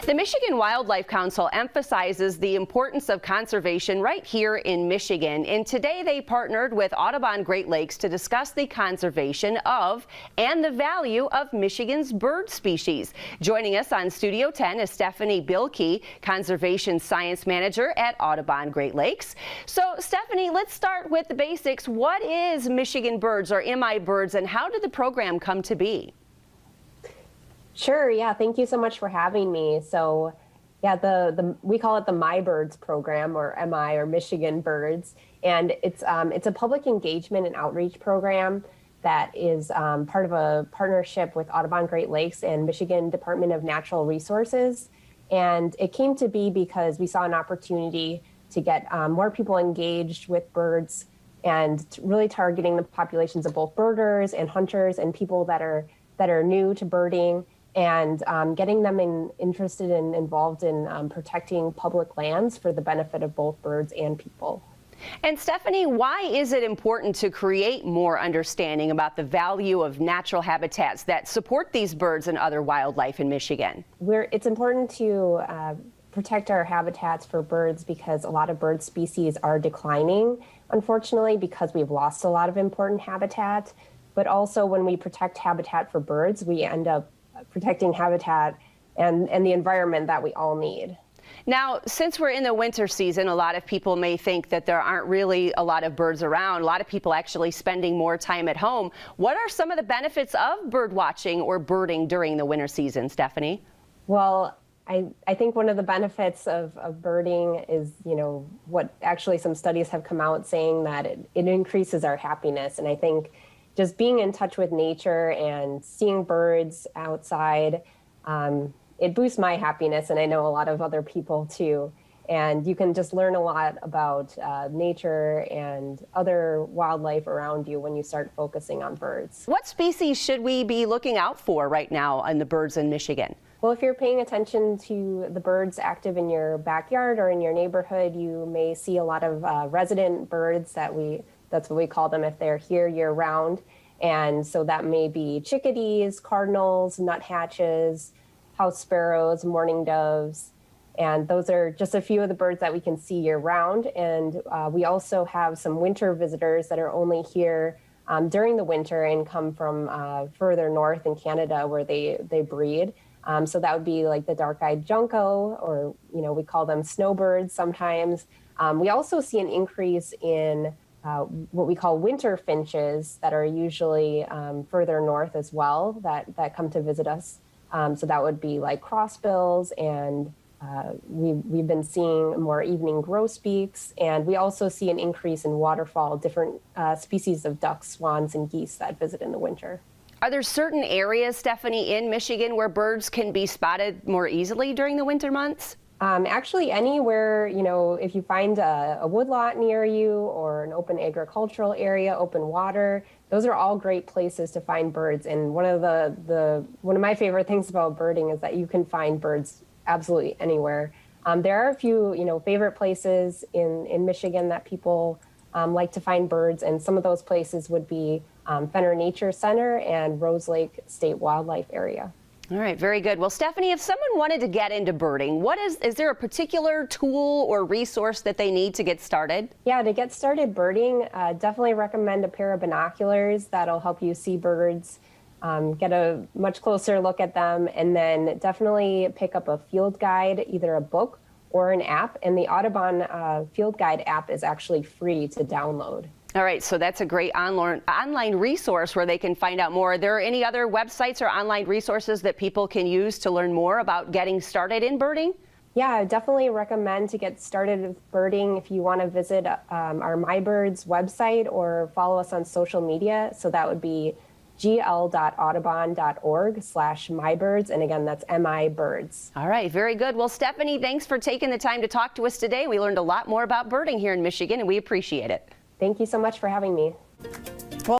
The Michigan Wildlife Council emphasizes the importance of conservation right here in Michigan, and today they partnered with Audubon Great Lakes to discuss the conservation of and the value of Michigan's bird species. Joining us on Studio 10 is Stephanie Bilkey, Conservation Science Manager at Audubon Great Lakes. So Stephanie, let's start with the basics. What is Michigan Birds, or MI Birds, and how did the program come to be? Sure. Yeah. Thank you so much for having me. So, yeah, we call it the My Birds program, or MI, or Michigan Birds, and it's a public engagement and outreach program that is part of a partnership with Audubon Great Lakes and Michigan Department of Natural Resources. And it came to be because we saw an opportunity to get more people engaged with birds, and really targeting the populations of both birders and hunters and people that are new to birding, and getting them interested and involved in protecting public lands for the benefit of both birds and people. And Stephanie, why is it important to create more understanding about the value of natural habitats that support these birds and other wildlife in Michigan? It's important to protect our habitats for birds because a lot of bird species are declining, unfortunately, because we've lost a lot of important habitat. But also, when we protect habitat for birds, we end up protecting habitat and the environment that we all need. Now, since we're in the winter season, a lot of people may think that there aren't really a lot of birds around. A lot of people actually spending more time at home. What are some of the benefits of bird watching or birding during the winter season, Stephanie? Well, I think one of the benefits of birding is, what actually some studies have come out saying that it increases our happiness. And I think just being in touch with nature and seeing birds outside, it boosts my happiness, and I know a lot of other people too. And you can just learn a lot about nature and other wildlife around you when you start focusing on birds. What species should we be looking out for right now on the birds in Michigan? Well, if you're paying attention to the birds active in your backyard or in your neighborhood, you may see a lot of resident birds that's what we call them if they're here year round. And so that may be chickadees, cardinals, nuthatches, house sparrows, mourning doves. And those are just a few of the birds that we can see year round. And we also have some winter visitors that are only here during the winter and come from further north in Canada where they breed. So that would be like the dark-eyed junco, or, we call them snowbirds sometimes. We also see an increase in what we call winter finches that are usually further north as well that come to visit us. So that would be like crossbills, and we've been seeing more evening grosbeaks, and we also see an increase in waterfowl, different species of ducks, swans, and geese that visit in the winter. Are there certain areas, Stephanie, in Michigan where birds can be spotted more easily during the winter months? Actually, anywhere, if you find a woodlot near you or an open agricultural area, open water, those are all great places to find birds. And one of my favorite things about birding is that you can find birds absolutely anywhere. There are a few, favorite places in Michigan that people like to find birds, and some of those places would be Fenner Nature Center and Rose Lake State Wildlife Area. All right, very good. Well, Stephanie, if someone wanted to get into birding, is there a particular tool or resource that they need to get started? Yeah, to get started birding, definitely recommend a pair of binoculars. That'll help you see birds, get a much closer look at them, and then definitely pick up a field guide, either a book or an app. And the Audubon Field Guide app is actually free to download. All right, so that's a great online resource where they can find out more. Are there any other websites or online resources that people can use to learn more about getting started in birding? Yeah, I definitely recommend to get started with birding if you want to visit our My Birds website or follow us on social media. So that would be gl.audubon.org/mybirds. And again, that's MI Birds. All right, very good. Well, Stephanie, thanks for taking the time to talk to us today. We learned a lot more about birding here in Michigan, and we appreciate it. Thank you so much for having me.